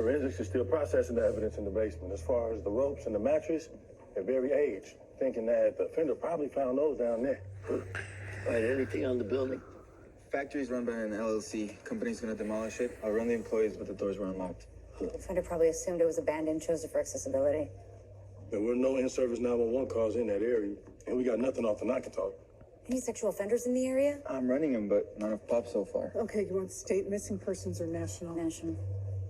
Forensics is still processing the evidence in the basement. As far as the ropes and the mattress, they're very aged, thinking that the offender probably found those down there. Right, anything on the building? Factory's run by an LLC. Company's gonna demolish it. I'll run the employees, but the doors were unlocked. The offender probably assumed it was abandoned, chose it for accessibility. There were no in-service 911 calls in that area, and we got nothing off the knock and talk. Any sexual offenders in the area? I'm running them, but none have popped so far. Okay, you want state missing persons or national? National.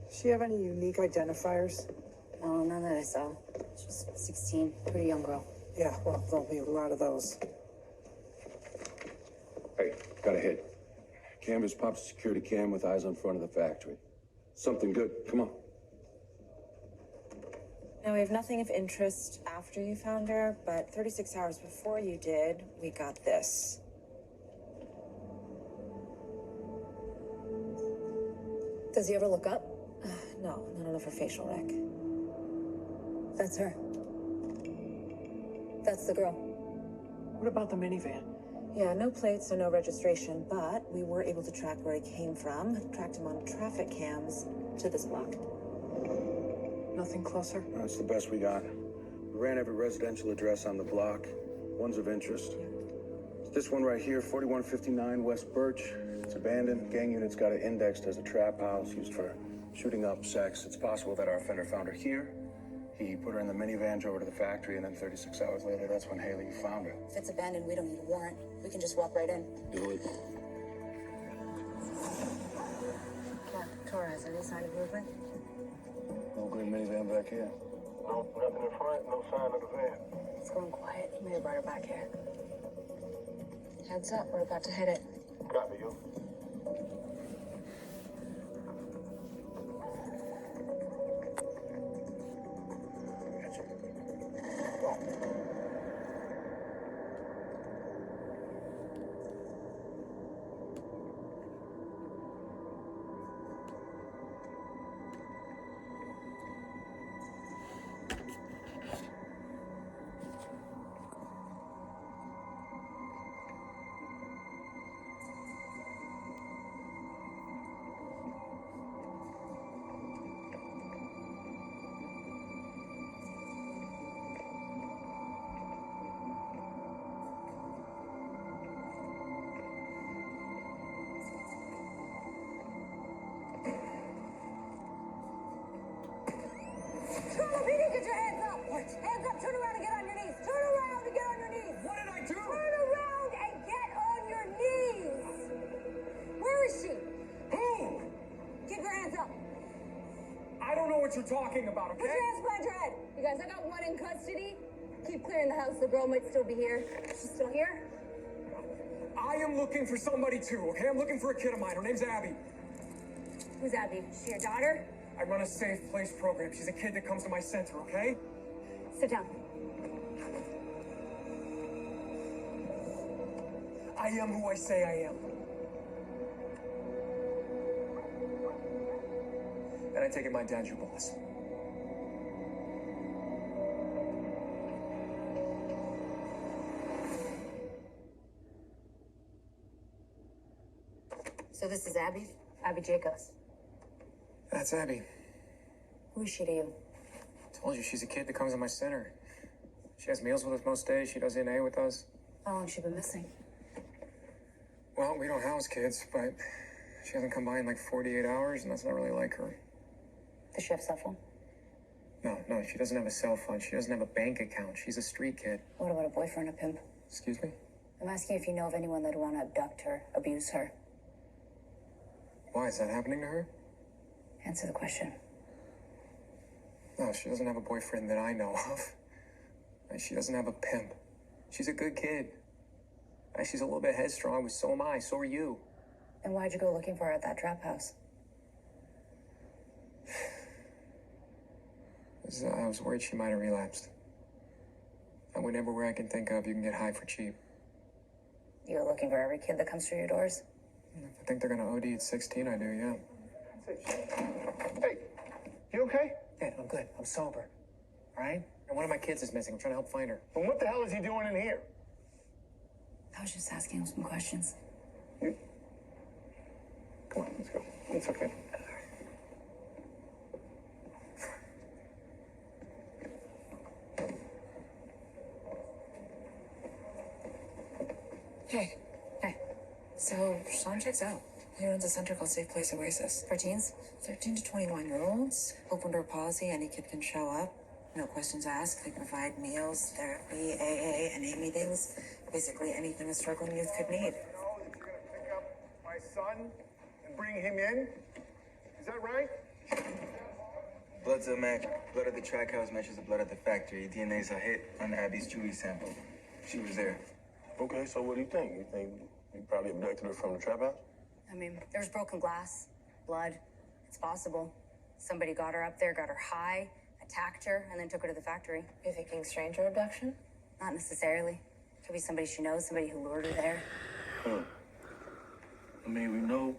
Does she have any unique identifiers? No, none that I saw. She's 16, pretty young girl. Yeah, well, there'll be a lot of those. Hey, got a hit. Canvas popped a security cam with eyes on front of the factory. Something good. Come on. Now, we have nothing of interest after you found her, but 36 hours before you did, we got this. Does he ever look up? No, not enough for facial rec. That's her. That's the girl. What about the minivan? Yeah, no plates, so no registration, but we were able to track where he came from, tracked him on traffic cams to this block. Nothing closer? That's the best we got. We ran every residential address on the block. One's of interest. This one right here, 4159 West Birch. It's abandoned. Gang units got it indexed as a trap house used for shooting up sex. It's possible that our offender found her here. He put her in the minivan, drove her to the factory, and then 36 hours later, that's when Haley found her. If it's abandoned, we don't need a warrant. We can just walk right in. Do it. Torres, any sign of movement? No green minivan back here. No, nothing in front, no sign of the van. It's going quiet. You may have brought her back here. Heads up, we're about to hit it. Copy you. Get your hands up! What? Hands up, turn around and get on your knees! Turn around and get on your knees! What did I do? Turn around and get on your knees! Where is she? Who? Keep your hands up! I don't know what you're talking about, Put okay? your hands behind your head! You guys, I got one in custody. Keep clearing the house, the girl might still be here. She's still here? I am looking for somebody too, okay? I'm looking for a kid of mine. Her name's Abby. Who's Abby? Is she your daughter? I run a safe place program. She's a kid that comes to my center, okay? Sit down. I am who I say I am. And I take it my dad's your boss. So this is Abby? Abby Jacobs. That's Abby. Who is she to you? Told you, she's a kid that comes to my center. She has meals with us most days. She does NA with us. How long has she been missing? Well, we don't house kids, but she hasn't come by in like 48 hours, and that's not really like her. Does she have a cell phone? No, she doesn't have a cell phone. She doesn't have a bank account. She's a street kid. What about a boyfriend, a pimp? Excuse me? I'm asking if you know of anyone that would want to abduct her, abuse her. Why, is that happening to her? Answer the question. No, she doesn't have a boyfriend that I know of. And she doesn't have a pimp. She's a good kid. And she's a little bit headstrong, but so am I. So are you. Then why'd you go looking for her at that trap house? I was worried she might have relapsed. I went everywhere I can think of. You can get high for cheap. You're looking for every kid that comes through your doors? If I think they're gonna OD at 16, I do, yeah. Hey, you okay? Yeah, I'm good. I'm sober. All right? And one of my kids is missing. I'm trying to help find her. And what the hell is he doing in here? I was just asking him some questions. Come on, let's go. It's okay. Hey, hey. So, Sean checks out. He runs a center called Safe Place Oasis. For teens, 13 to 21-year-olds. Open door policy, any kid can show up. No questions asked. They provide meals, therapy, AA, NA meetings. Basically anything a struggling youth could need. Know that you're gonna pick up my son and bring him in? Is that right? Blood's a match. Blood at the track house matches the blood at the factory. DNA's a hit on Abby's jewelry sample. She was there. Okay, so what do you think? You think you probably abducted her from the trap house? I mean, there's broken glass, blood. It's possible. Somebody got her up there, got her high, attacked her, and then took her to the factory. You thinking stranger abduction? Not necessarily. Could be somebody she knows, somebody who lured her there. I mean, we know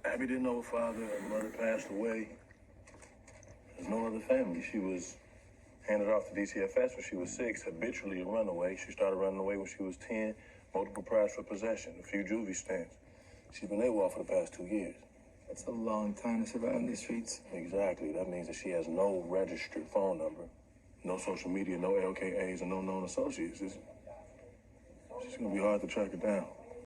Abby didn't know her father. Her mother passed away. There's no other family. She was handed off to DCFS when she was 6, habitually a runaway. She started running away when she was 10, multiple priors for possession, a few juvie stints. She's been AWOL for the past 2 years. That's a long time to survive on these streets. Exactly. That means that she has no registered phone number, no social media, no LKAs, and no known associates. She's gonna be hard to track her down.